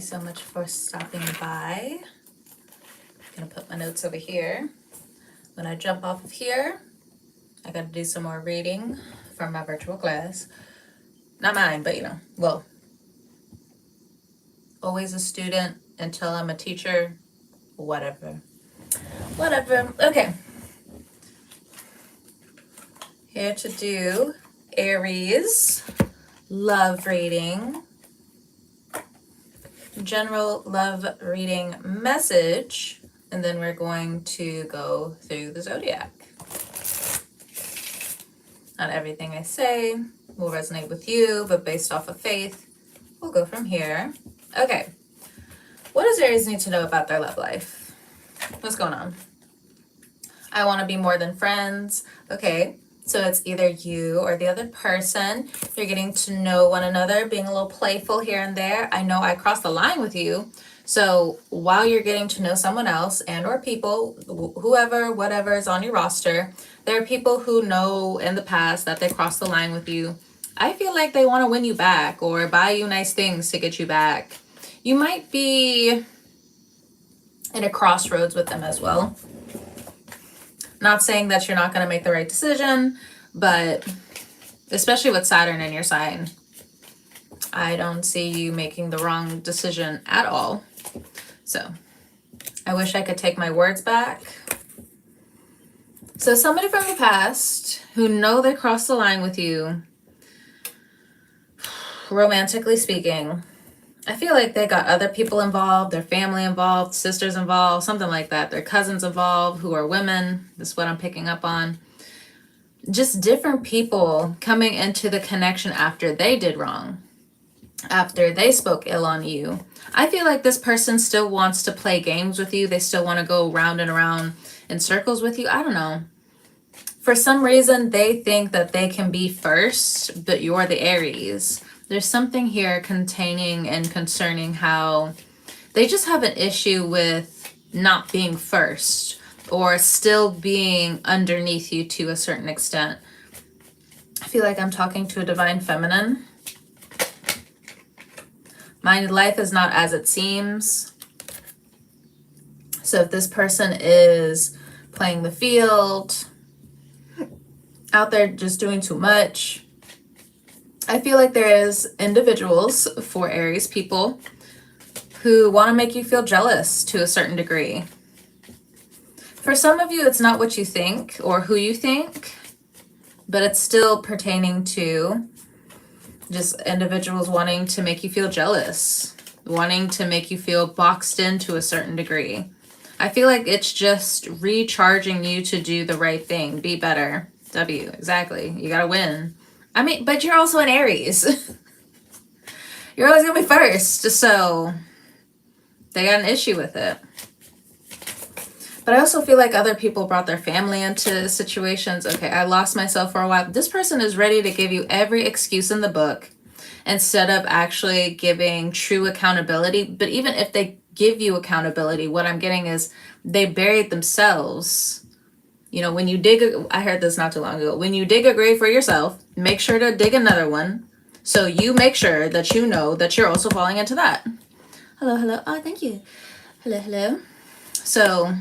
you so much for stopping by. I'm gonna put my notes over here. When I jump off of here, I gotta do some more reading from my virtual class. Not mine, but you know, well, always a student until I'm a teacher, whatever. Okay. Here to do Aries Love Reading. General love reading message, and then we're going to go through the zodiac. Not everything I say will resonate with you, but based off of faith, we'll go from here. Okay, what does Aries need to know about their love life? What's going on? I want to be more than friends. Okay, so it's either you or the other person. You're getting to know one another, being a little playful here and there. I know I crossed the line with you. So while you're getting to know someone else and or people, whoever, whatever is on your roster, there are people who know in the past that they crossed the line with you. I feel like they want to win you back or buy you nice things to get you back. You might be in a crossroads with them as well. Not saying that you're not going to make the right decision, but especially with Saturn in your sign, I don't see you making the wrong decision at all. So I wish I could take my words back. So somebody from the past who know they crossed the line with you, romantically speaking, I feel like they got other people involved, their family involved, sisters involved, something like that. Their cousins involved who are women. This is what I'm picking up on. Just different people coming into the connection after they did wrong, after they spoke ill on you. I feel like this person still wants to play games with you. They still want to go round and around in circles with you. I don't know. For some reason, they think that they can be first, but you're the Aries. There's something here containing and concerning how they just have an issue with not being first or still being underneath you to a certain extent. I feel like I'm talking to a divine feminine. My life is not as it seems. So if this person is playing the field, out there just doing too much, I feel like there is individuals for Aries people who want to make you feel jealous to a certain degree. For some of you, it's not what you think or who you think, but it's still pertaining to just individuals wanting to make you feel jealous, wanting to make you feel boxed in to a certain degree. I feel like it's just recharging you to do the right thing, be better. W, exactly. You gotta win. I mean, but you're also an Aries. You're always gonna be first, so they got an issue with it. But I also feel like other people brought their family into situations. Okay, I lost myself for a while. This person is ready to give you every excuse in the book instead of actually giving true accountability. But even if they give you accountability, what I'm getting is they buried themselves. You know, when you dig, I heard this not too long ago, when you dig a grave for yourself, make sure to dig another one. So you make sure that you know that you're also falling into that. Hello, hello. Oh, thank you. Hello, hello. So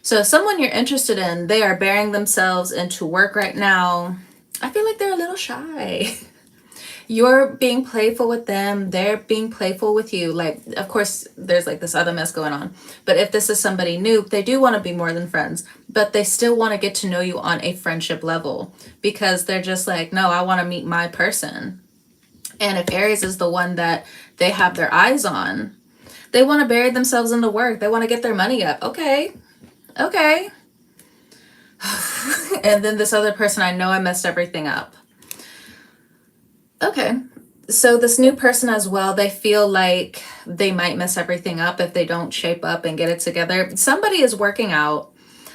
someone you're interested in, they are burying themselves into work right now. I feel like they're a little shy. You're being playful with them. They're being playful with you. Like, of course, there's like this other mess going on. But if this is somebody new, they do want to be more than friends. But they still want to get to know you on a friendship level. Because they're just like, no, I want to meet my person. And if Aries is the one that they have their eyes on, they want to bury themselves into work. They want to get their money up. Okay. And then this other person, I know I messed everything up. Okay, so this new person as well, they feel like they might mess everything up if they don't shape up and get it together. Somebody is working out.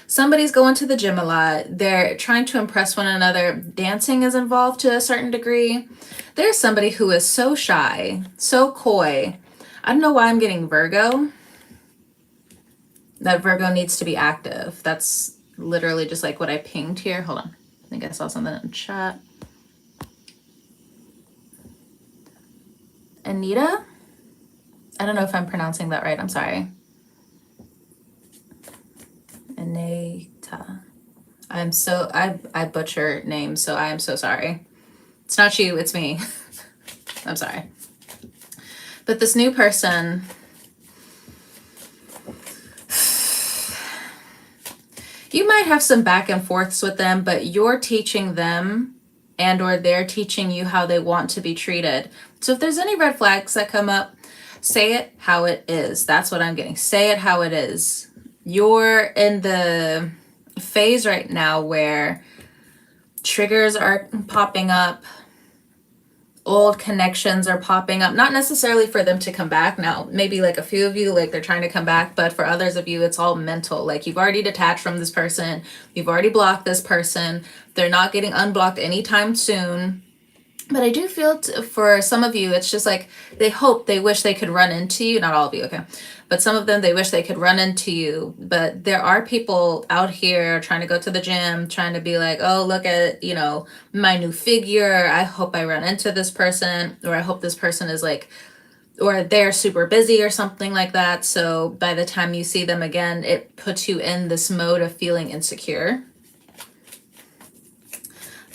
Somebody's going to the gym a lot. They're trying to impress one another. Dancing is involved to a certain degree. There's somebody who is so shy, so coy. I don't know why I'm getting Virgo. That Virgo needs to be active. That's literally just like what I pinged here. Hold on. I think I saw something in the chat. Anita? I don't know if I'm pronouncing that right. I'm sorry. Aneta. I butcher names, so I am so sorry. It's not you, it's me. I'm sorry. But this new person, you might have some back and forths with them, but you're teaching them and or they're teaching you how they want to be treated. So if there's any red flags that come up, say it how it is. That's what I'm getting. Say it how it is. You're in the phase right now where triggers are popping up, old connections are popping up, not necessarily for them to come back. Now maybe like a few of you, like they're trying to come back, but for others of you it's all mental. Like you've already detached from this person, you've already blocked this person, they're not getting unblocked anytime soon. But I do feel for some of you, it's just like they wish they could run into you. Not all of you, okay? But some of them, they wish they could run into you. But there are people out here trying to go to the gym, trying to be like, oh, look at, you know, my new figure. I hope I run into this person, or I hope this person is like, or they're super busy or something like that. So by the time you see them again, it puts you in this mode of feeling insecure.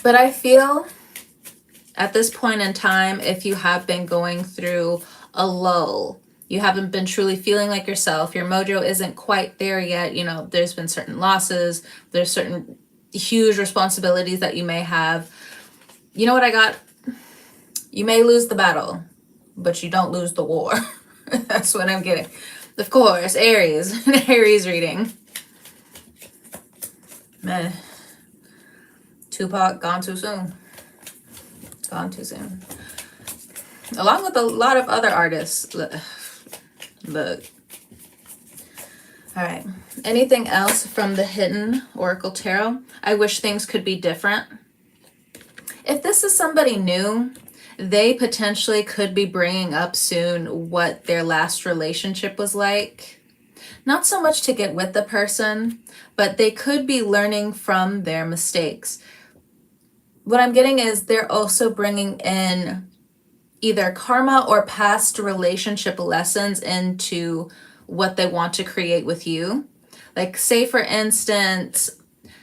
But I feel at this point in time, if you have been going through a lull, you haven't been truly feeling like yourself, your mojo isn't quite there yet, you know, there's been certain losses, there's certain huge responsibilities that you may have. You know what I got? You may lose the battle, but you don't lose the war. That's what I'm getting. Of course, Aries, an Aries reading. Man, Tupac gone too soon. Gone too soon. Along with a lot of other artists. Look. All right. Anything else from the Hidden Oracle Tarot? I wish things could be different. If this is somebody new, they potentially could be bringing up soon what their last relationship was like. Not so much to get with the person, but they could be learning from their mistakes. What I'm getting is they're also bringing in either karma or past relationship lessons into what they want to create with you. Like say for instance,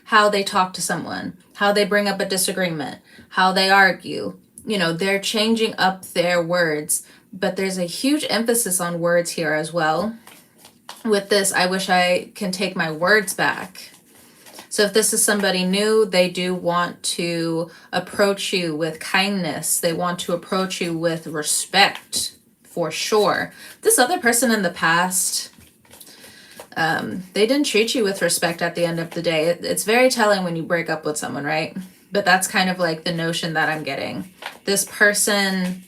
how they talk to someone, how they bring up a disagreement, how they argue. You know, they're changing up their words, but there's a huge emphasis on words here as well. With this, I wish I can take my words back. So if this is somebody new, they do want to approach you with kindness. They want to approach you with respect, for sure. This other person in the past, they didn't treat you with respect at the end of the day. It's very telling when you break up with someone, right? But that's kind of like the notion that I'm getting. This person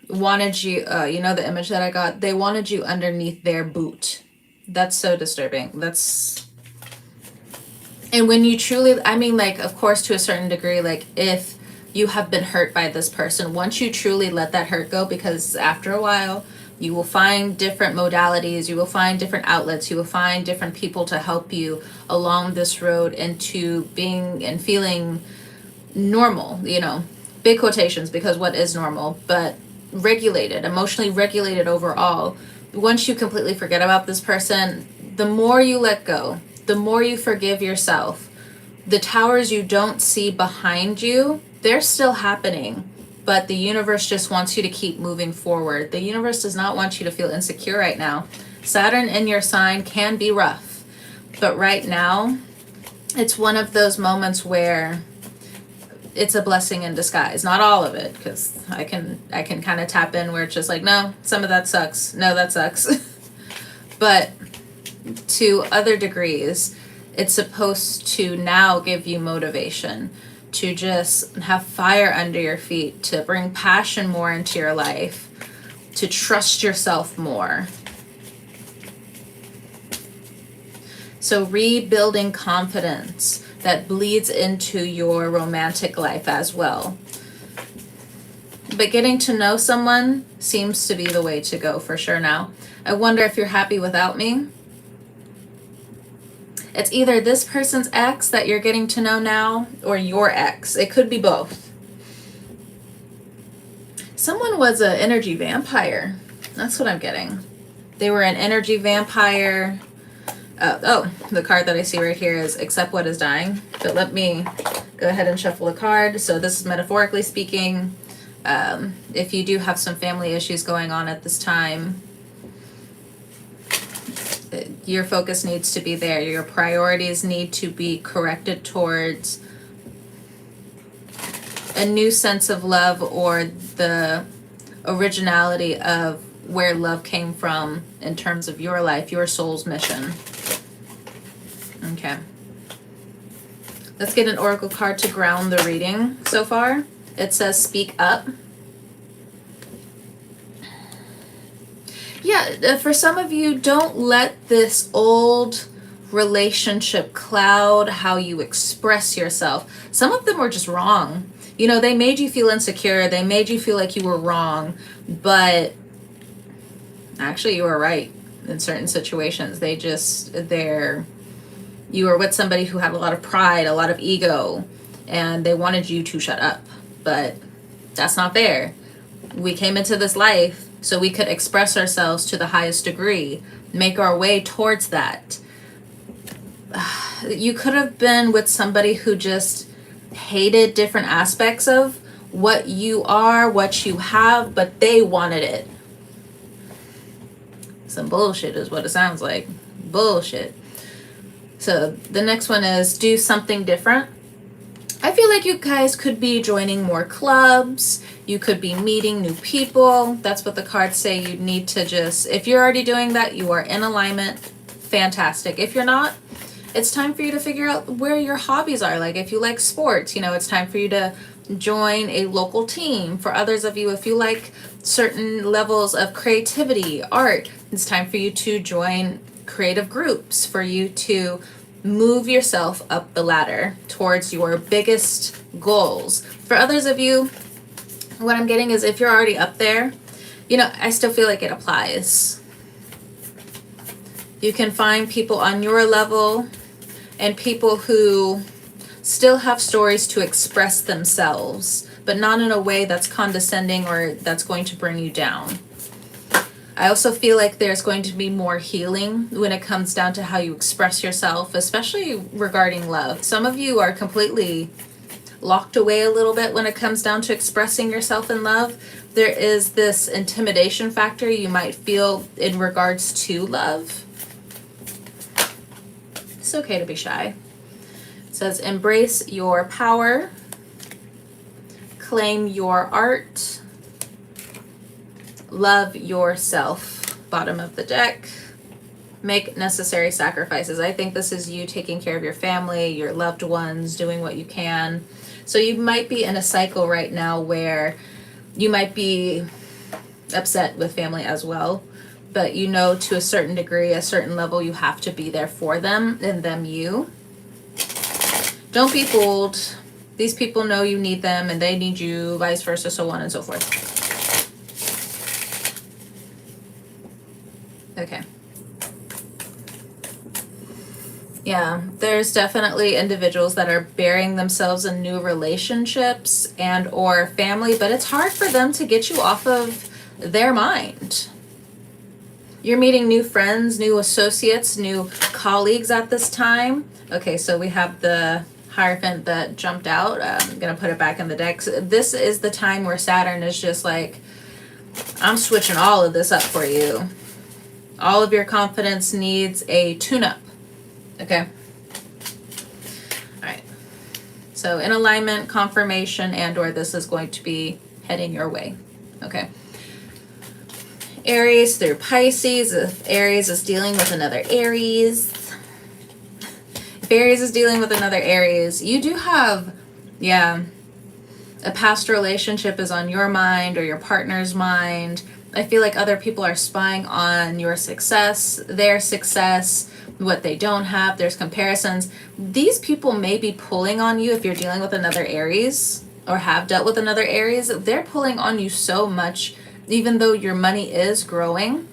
wanted you, you know the image that I got? They wanted you underneath their boot. That's so disturbing. And when you truly, I mean, like, of course, to a certain degree, like, if you have been hurt by this person, once you truly let that hurt go, because after a while, you will find different modalities, you will find different outlets, you will find different people to help you along this road into being and feeling normal, you know, big quotations, because what is normal, but regulated, emotionally regulated overall. Once you completely forget about this person, the more you let go, the more you forgive yourself, the towers you don't see behind you, they're still happening, but the universe just wants you to keep moving forward. The universe does not want you to feel insecure right now. Saturn in your sign can be rough, but right now, it's one of those moments where it's a blessing in disguise. Not all of it, because I can kind of tap in where it's just like, no, some of that sucks. No, that sucks. But to other degrees, it's supposed to now give you motivation to just have fire under your feet, to bring passion more into your life, to trust yourself more. So rebuilding confidence that bleeds into your romantic life as well. But getting to know someone seems to be the way to go for sure now. I wonder if you're happy without me. It's either this person's ex that you're getting to know now or your ex. It could be both. Someone was an energy vampire. That's what I'm getting. They were an energy vampire. Oh, the card that I see right here is accept what is dying. But let me go ahead and shuffle a card. So this is metaphorically speaking. If you do have some family issues going on at this time, your focus needs to be there. Your priorities need to be corrected towards a new sense of love, or the originality of where love came from in terms of your life, your soul's mission. Okay. Let's get an oracle card to ground the reading so far. It says speak up. Yeah, for some of you, don't let this old relationship cloud how you express yourself. Some of them were just wrong. You know, they made you feel insecure. They made you feel like you were wrong. But actually, you were right in certain situations. You were with somebody who had a lot of pride, a lot of ego, and they wanted you to shut up. But that's not fair. We came into this life so we could express ourselves to the highest degree, make our way towards that. You could have been with somebody who just hated different aspects of what you are, what you have, but they wanted it. Some bullshit is what it sounds like. Bullshit. So the next one is do something different. I feel like you guys could be joining more clubs. You could be meeting new people. That's what the cards say. You need to just, if you're already doing that, you are in alignment. Fantastic. If you're not, it's time for you to figure out where your hobbies are. Like if you like sports, it's time for you to join a local team. For others of you, if you like certain levels of creativity, art, it's time for you to join creative groups, for you to move yourself up the ladder towards your biggest goals. For others of you, what I'm getting is if you're already up there, I still feel like it applies. You can find people on your level and people who still have stories to express themselves, but not in a way that's condescending or that's going to bring you down. I also feel like there's going to be more healing when it comes down to how you express yourself, especially regarding love. Some of you are completely locked away a little bit when it comes down to expressing yourself in love. There is this intimidation factor you might feel in regards to love. It's okay to be shy. It says embrace your power, claim your art, love yourself. Bottom of the deck. Make necessary sacrifices. I think this is you taking care of your family, your loved ones, doing what you can. So you might be in a cycle right now where you might be upset with family as well, but to a certain degree, a certain level, you have to be there for them and them you. Don't be fooled. These people know you need them and they need you, vice versa, so on and so forth. Okay. Yeah, there's definitely individuals that are burying themselves in new relationships and or family, but it's hard for them to get you off of their mind. You're meeting new friends, new associates, new colleagues at this time. Okay, so we have the Hierophant that jumped out. I'm going to put it back in the deck. So this is the time where Saturn is just like, I'm switching all of this up for you. All of your confidence needs a tune-up. Okay. All right. So in alignment, confirmation, and or this is going to be heading your way. Okay. Aries through Pisces. If Aries is dealing with another Aries. If Aries is dealing with another Aries, you do have, a past relationship is on your mind or your partner's mind. I feel like other people are spying on your success, their success, what they don't have. There's comparisons. These people may be pulling on you if you're dealing with another Aries or have dealt with another Aries. They're pulling on you so much, even though your money is growing.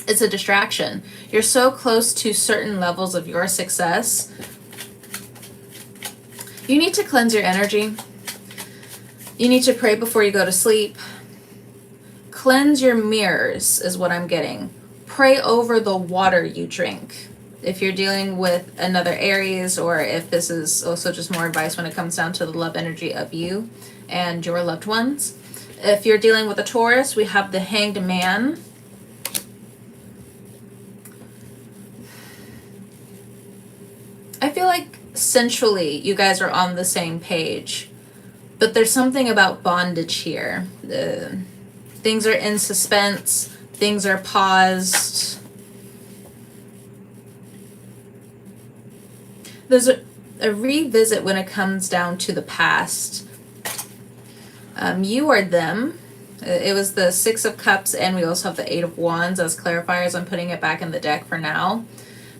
It's a distraction. You're so close to certain levels of your success. You need to cleanse your energy. You need to pray before you go to sleep. cleanse your mirrors is what I'm getting. Pray over the water you drink. If you're dealing with another Aries, or if this is also just more advice when it comes down to the love energy of you and your loved ones. If you're dealing with a Taurus, we have the Hanged Man. I feel like sensually you guys are on the same page, but there's something about bondage here. Things are in suspense, things are paused. There's a revisit when it comes down to the past. You or them. It was the Six of Cups, and we also have the Eight of Wands as clarifiers. I'm putting it back in the deck for now.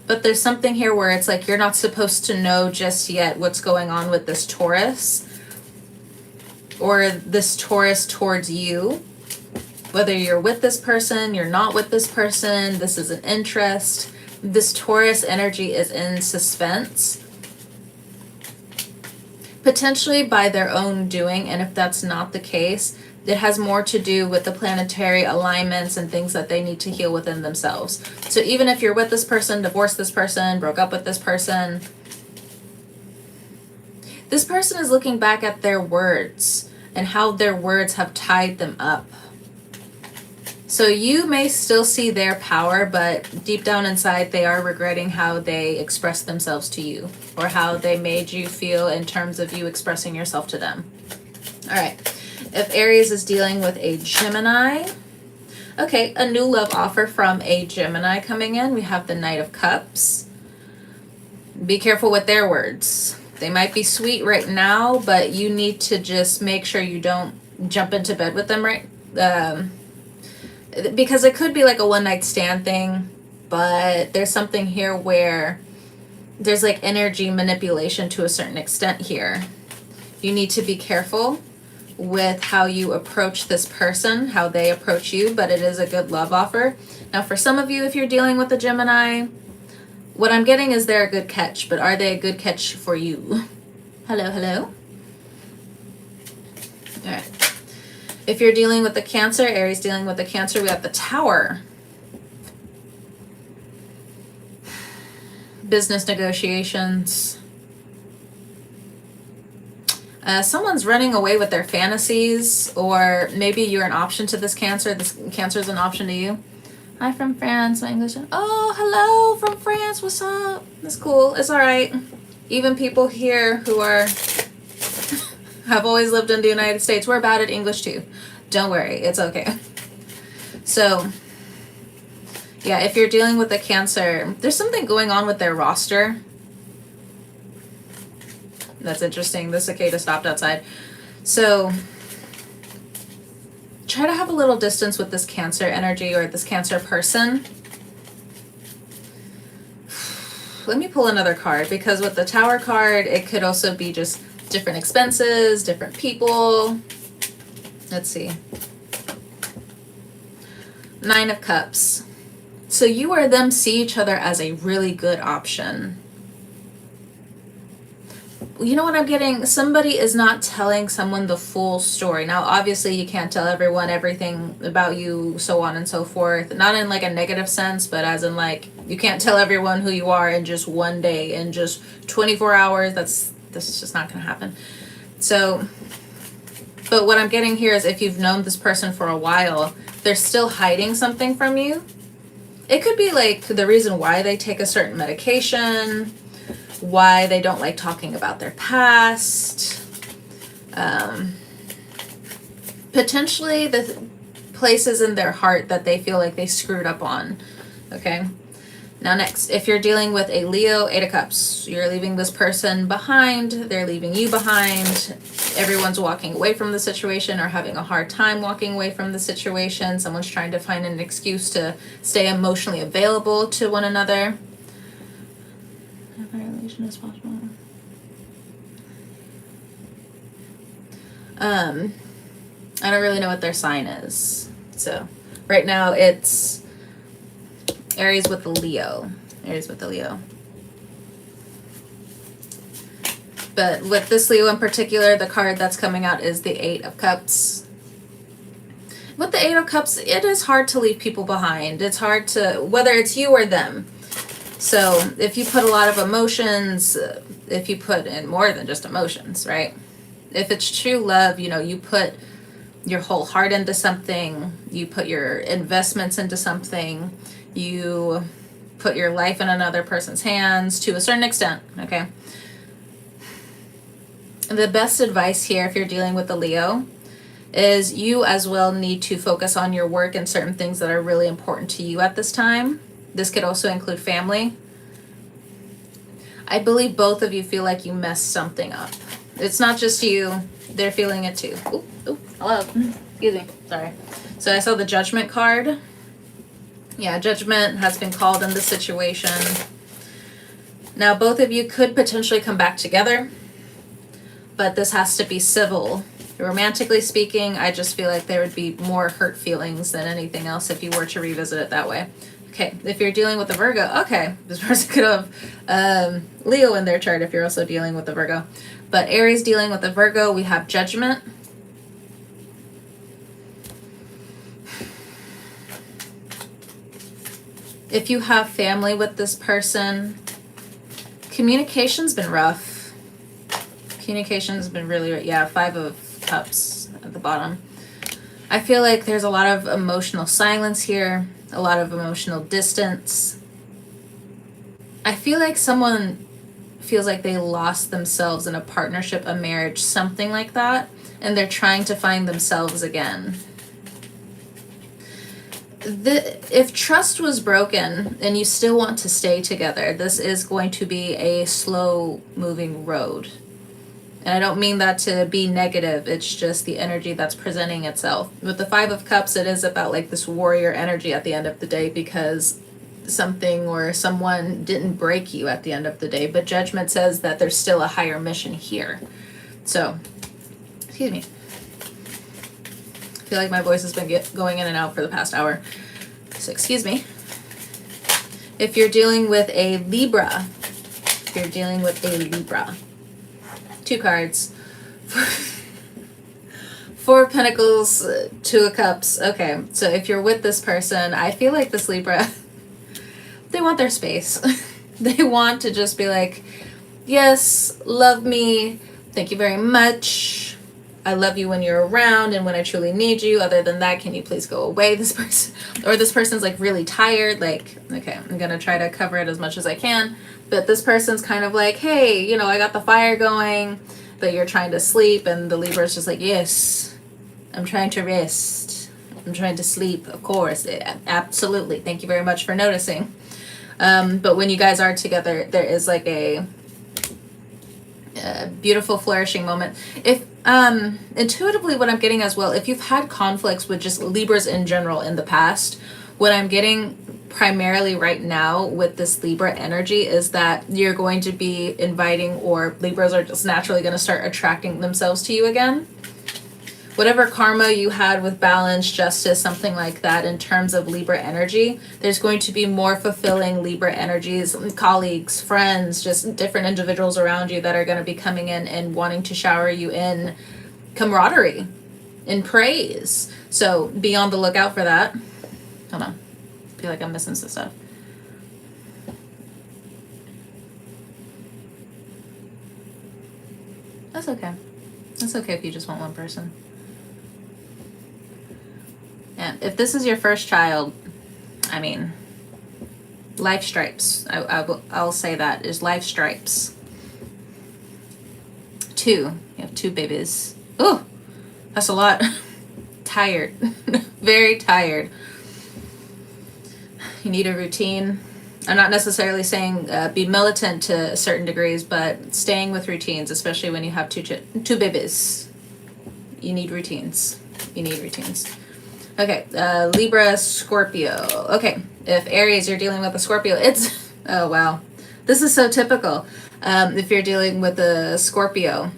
But there's something here where it's like you're not supposed to know just yet what's going on with this Taurus, or this Taurus towards you. Whether you're with this person, you're not with this person, this is an interest. This Taurus energy is in suspense. Potentially by their own doing, and if that's not the case, it has more to do with the planetary alignments and things that they need to heal within themselves. So even if you're with this person, divorced this person, broke up with this person is looking back at their words and how their words have tied them up. So you may still see their power, but deep down inside, they are regretting how they expressed themselves to you, or how they made you feel in terms of you expressing yourself to them. All right. If Aries is dealing with a Gemini, okay, a new love offer from a Gemini coming in. We have the Knight of Cups. Be careful with their words. They might be sweet right now, but you need to just make sure you don't jump into bed with them, right? Because it could be like a one-night stand thing, but there's something here where there's like energy manipulation to a certain extent here. You need to be careful with how you approach this person, how they approach you, but it is a good love offer. Now, for some of you, if you're dealing with a Gemini, what I'm getting is they're a good catch, but are they a good catch for you? Hello, hello. All right. If you're dealing with the Cancer, Aries dealing with the Cancer, we have the Tower. Business negotiations. Someone's running away with their fantasies, or maybe you're an option to this Cancer. This Cancer is an option to you. Hi from France, my English. Oh, hello from France. What's up? That's cool. It's all right. Even people here who are have always lived in the United States, we're bad at English too. Don't worry, it's okay. So, yeah, if you're dealing with a Cancer, there's something going on with their roster. That's interesting. The cicada stopped outside. So, try to have a little distance with this Cancer energy or this Cancer person. Let me pull another card, because with the Tower card, it could also be just different expenses, different people. Let's see. Nine of Cups. So you or them see each other as a really good option. You know what I'm getting? Somebody is not telling someone the full story. Now, obviously, you can't tell everyone everything about you, so on and so forth. Not in like a negative sense, but as in like, you can't tell everyone who you are in just one day, in just 24 hours. This is just not going to happen. So, but what I'm getting here is if you've known this person for a while, they're still hiding something from you. It could be like the reason why they take a certain medication, why they don't like talking about their past, potentially the places in their heart that they feel like they screwed up on. Okay. Now next, if you're dealing with a Leo, Eight of Cups, you're leaving this person behind, they're leaving you behind, everyone's walking away from the situation or having a hard time walking away from the situation, someone's trying to find an excuse to stay emotionally available to one another. Have a relation as possible. I don't really know what their sign is. So right now it's Aries with the Leo. Aries with the Leo. But with this Leo in particular, the card that's coming out is the Eight of Cups. with the Eight of Cups, it is hard to leave people behind. It's hard to, whether it's you or them. So if you put a lot of emotions, if you put in more than just emotions, right? If it's true love, you know, you put your whole heart into something, you put your investments into something, you put your life in another person's hands to a certain extent, okay? The best advice here, if you're dealing with a Leo, is you as well need to focus on your work and certain things that are really important to you at this time. This could also include family. I believe both of you feel like you messed something up. It's not just you, they're feeling it too. Hello. Excuse me. Sorry. So I saw the Judgment card. Yeah, Judgment has been called in this situation. Now, both of you could potentially come back together, but this has to be civil. Romantically speaking, I just feel like there would be more hurt feelings than anything else if you were to revisit it that way. Okay, if you're dealing with a Virgo, okay, this person could have Leo in their chart if you're also dealing with a Virgo. But Aries dealing with a Virgo, we have Judgment. If you have family with this person, communication's been rough. Communication's been really, yeah, Five of Cups at the bottom. I feel like there's a lot of emotional silence here, a lot of emotional distance. I feel like someone feels like they lost themselves in a partnership, a marriage, something like that, and they're trying to find themselves again. If trust was broken and you still want to stay together, this is going to be a slow moving road. And I don't mean that to be negative, it's just the energy that's presenting itself. With the Five of Cups, it is about like this warrior energy at the end of the day, because something or someone didn't break you at the end of the day. But Judgment says that there's still a higher mission here. So, excuse me. I feel like my voice has been going in and out for the past hour. So excuse me. If you're dealing with a Libra, two cards. Four of Pentacles, Two of Cups. Okay, so if you're with this person, I feel like this Libra, they want their space. They want to just be like, yes, love me, thank you very much. I love you when you're around and when I truly need you. Other than that, can you please go away? This person, or this person's like really tired. Like, okay, I'm going to try to cover it as much as I can. But this person's kind of like, hey, you know, I got the fire going, but you're trying to sleep. And the Libra's just like, yes, I'm trying to rest. I'm trying to sleep, of course. Absolutely. Thank you very much for noticing. But when you guys are together, there is like a beautiful flourishing moment. If intuitively what I'm getting as well, if you've had conflicts with just Libras in general in the past, what I'm getting primarily right now with this Libra energy is that you're going to be inviting, or Libras are just naturally going to start attracting themselves to you again. Whatever karma you had with balance, justice, something like that in terms of Libra energy, there's going to be more fulfilling Libra energies, colleagues, friends, just different individuals around you that are going to be coming in and wanting to shower you in camaraderie, in praise. So be on the lookout for that. Hold on. I feel like I'm missing some stuff. That's okay. That's okay if you just want one person. And if this is your first child, I mean, life stripes. I'll say that is life stripes. You have two babies. Oh, that's a lot. Tired. Very tired. You need a routine. I'm not necessarily saying be militant to certain degrees, but staying with routines, especially when you have two babies. You need routines. Okay, Libra, Scorpio. Okay, if Aries, you're dealing with a Scorpio, it's, oh wow. This is so typical. If you're dealing with a Scorpio,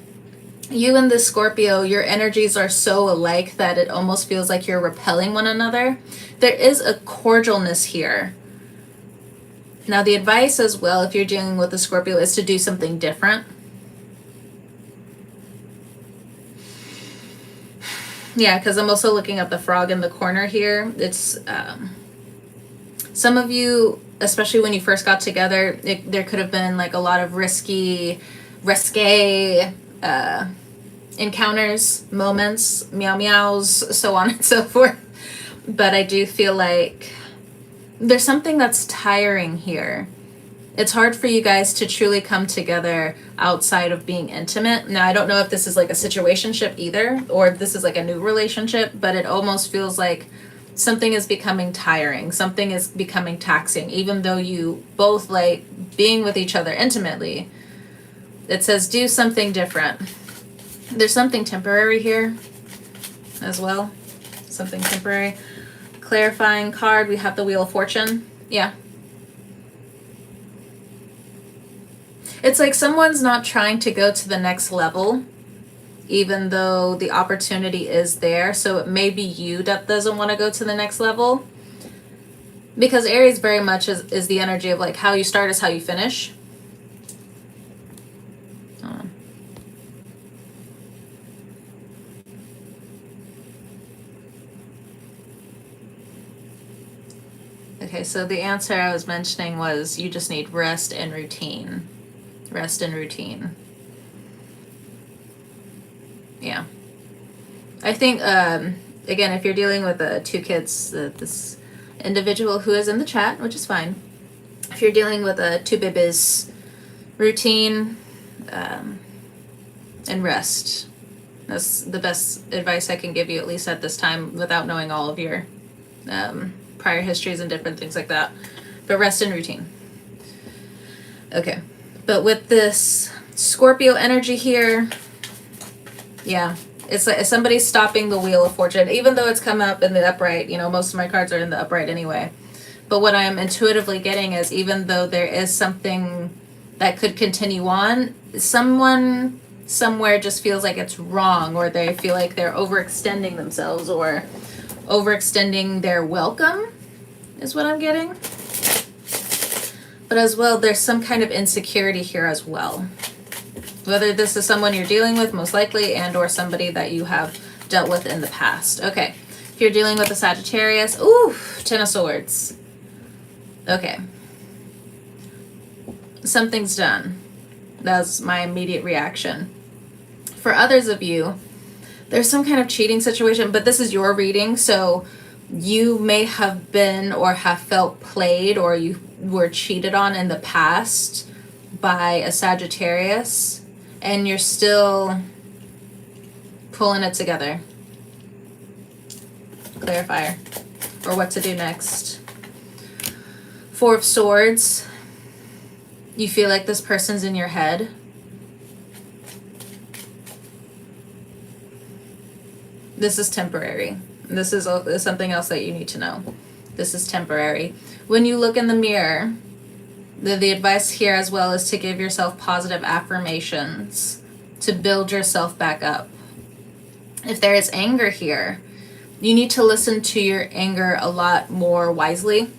you and the Scorpio, your energies are so alike that it almost feels like you're repelling one another. There is a cordialness here. Now the advice as well, if you're dealing with a Scorpio, is to do something different. Yeah, because I'm also looking at the frog in the corner here. It's some of you, especially when you first got together, there could have been like a lot of risque encounters, moments, meow meows, so on and so forth. But I do feel like there's something that's tiring here. It's hard for you guys to truly come together outside of being intimate. Now, I don't know if this is like a situationship either, or if this is like a new relationship, but it almost feels like something is becoming tiring. Something is becoming taxing, even though you both like being with each other intimately. It says do something different. There's something temporary here as well. Something temporary. Clarifying card, we have the Wheel of Fortune. Yeah. It's like someone's not trying to go to the next level, even though the opportunity is there. So it may be you that doesn't want to go to the next level. Because Aries very much is the energy of like how you start is how you finish. Okay, so the answer I was mentioning was you just need rest and routine. Rest and routine. Yeah. I think, again, if you're dealing with two kids, this individual who is in the chat, which is fine. If you're dealing with two babies, routine and rest. That's the best advice I can give you, at least at this time, without knowing all of your prior histories and different things like that. But rest and routine. Okay. But with this Scorpio energy here, yeah, it's like somebody's stopping the Wheel of Fortune, even though it's come up in the upright. You know, most of my cards are in the upright anyway. But what I'm intuitively getting is even though there is something that could continue on, someone somewhere just feels like it's wrong, or they feel like they're overextending themselves or overextending their welcome is what I'm getting. But as well, there's some kind of insecurity here as well. Whether this is someone you're dealing with, most likely, and or somebody that you have dealt with in the past. Okay, if you're dealing with a Sagittarius, ooh, Ten of Swords. Okay. Something's done. That's my immediate reaction. For others of you, there's some kind of cheating situation, but this is your reading, so you may have been or have felt played, or you were cheated on in the past by a Sagittarius, and you're still pulling it together. Clarifier, or what to do next. Four of Swords. You feel like this person's in your head. This is temporary. This is something else that you need to know. This is temporary. When you look in the mirror, the advice here as well is to give yourself positive affirmations to build yourself back up. If there is anger here, you need to listen to your anger a lot more wisely,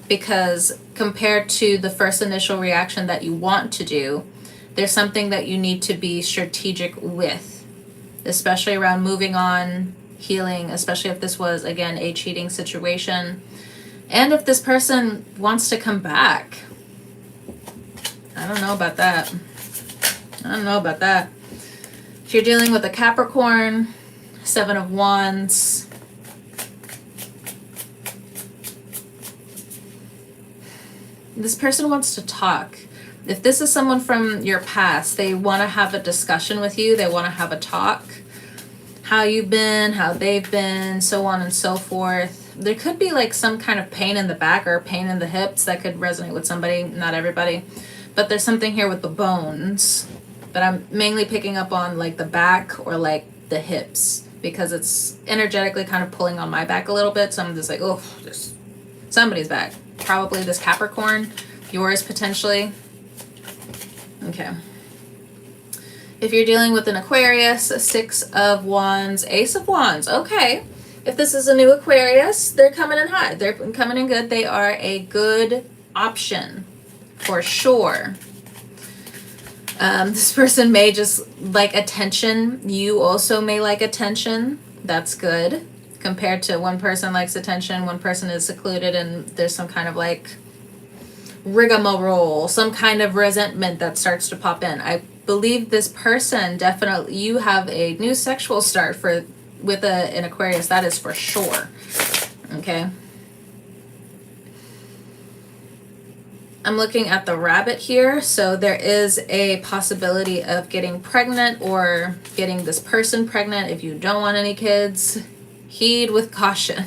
because compared to the first initial reaction that you want to do, there's something that you need to be strategic with, especially around moving on, healing, especially if this was, again, a cheating situation. And if this person wants to come back. I don't know about that. I don't know about that. If you're dealing with a Capricorn, Seven of Wands. This person wants to talk. If this is someone from your past, they want to have a discussion with you. They want to have a talk. How you've been, how they've been, so on and so forth. There could be like some kind of pain in the back or pain in the hips that could resonate with somebody, not everybody. But there's something here with the bones. But I'm mainly picking up on like the back or like the hips, because it's energetically kind of pulling on my back a little bit. So I'm just like, oh, there's somebody's back. Probably this Capricorn, yours potentially. Okay. If you're dealing with an Aquarius, Six of Wands, Ace of Wands. Okay. If this is a new Aquarius, they're coming in hot. They're coming in good. They are a good option for sure. This person may just like attention. You also may like attention. That's good. Compared to one person likes attention, one person is secluded, and there's some kind of like rigmarole, some kind of resentment that starts to pop in. I believe this person definitely, you have a new sexual start with an Aquarius, that is for sure. Okay. I'm looking at the rabbit here, so there is a possibility of getting pregnant or getting this person pregnant. If you don't want any kids, heed with caution.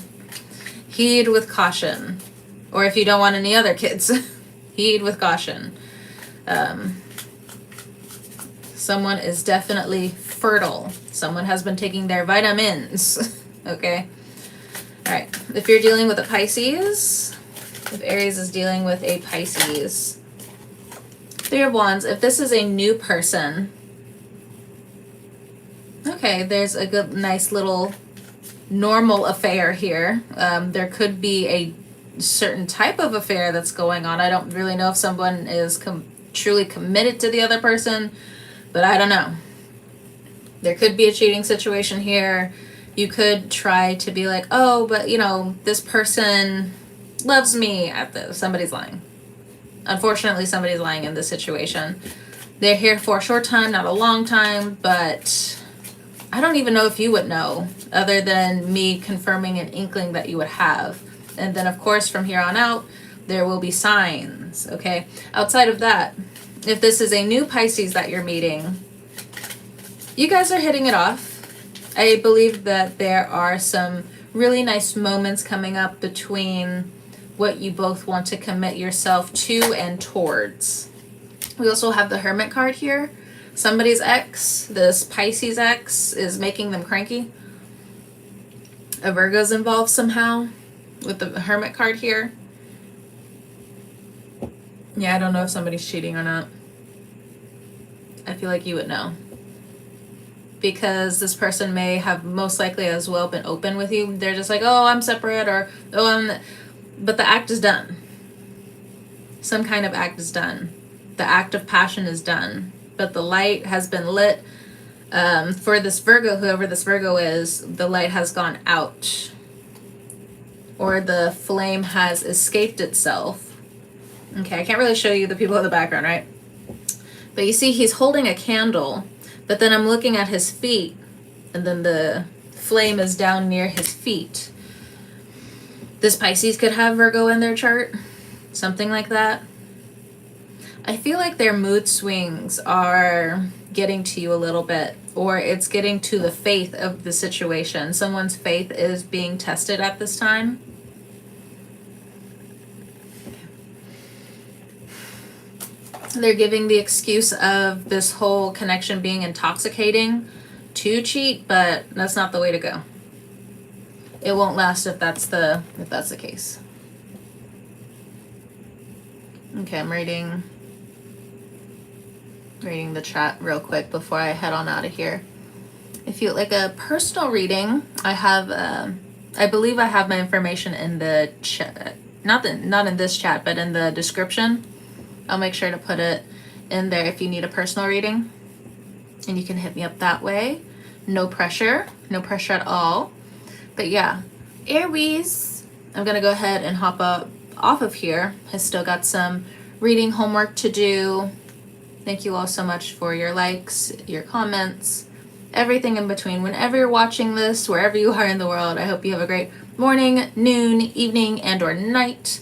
Heed with caution. Or if you don't want any other kids, heed with caution. Someone is definitely fertile. Someone has been taking their vitamins. Okay? All right. If you're dealing with a Pisces, if Aries is dealing with a Pisces, Three of Wands, if this is a new person, okay, there's a good, nice little normal affair here. There could be a certain type of affair that's going on. I don't really know if someone is truly committed to the other person, but I don't know. There could be a cheating situation here. You could try to be like, oh, but you know, this person loves me. Somebody's lying. Unfortunately, somebody's lying in this situation. They're here for a short time, not a long time, but I don't even know if you would know, other than me confirming an inkling that you would have. And then, of course, from here on out, there will be signs, okay? Outside of that, if this is a new Pisces that you're meeting, you guys are hitting it off. I believe that there are some really nice moments coming up between what you both want to commit yourself to and towards. We also have the Hermit card here. Somebody's ex, this Pisces ex, is making them cranky. A Virgo's involved somehow with the Hermit card here. Yeah, I don't know if somebody's cheating or not. I feel like you would know. Because this person may have most likely as well been open with you. They're just like, oh, I'm separate, or oh, but the act is done. Some kind of act is done. The act of passion is done. But the light has been lit. For this Virgo, whoever this Virgo is, the light has gone out. Or the flame has escaped itself. Okay, I can't really show you the people in the background, right? But you see he's holding a candle. But then I'm looking at his feet, and then the flame is down near his feet. This Pisces could have Virgo in their chart, something like that. I feel like their mood swings are getting to you a little bit, or it's getting to the faith of the situation. Someone's faith is being tested at this time. They're giving the excuse of this whole connection being intoxicating to cheat, but that's not the way to go. It won't last if that's the case. Okay, I'm reading the chat real quick before I head on out of here. If you like a personal reading, I have I believe I have my information in the chat. Not in this chat, but in the description. I'll make sure to put it in there if you need a personal reading. And you can hit me up that way. No pressure. No pressure at all. But yeah, Aries, I'm going to go ahead and hop up off of here. I still got some reading homework to do. Thank you all so much for your likes, your comments, everything in between. Whenever you're watching this, wherever you are in the world, I hope you have a great morning, noon, evening, and or night.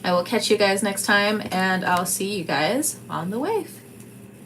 I will catch you guys next time, and I'll see you guys on the wave.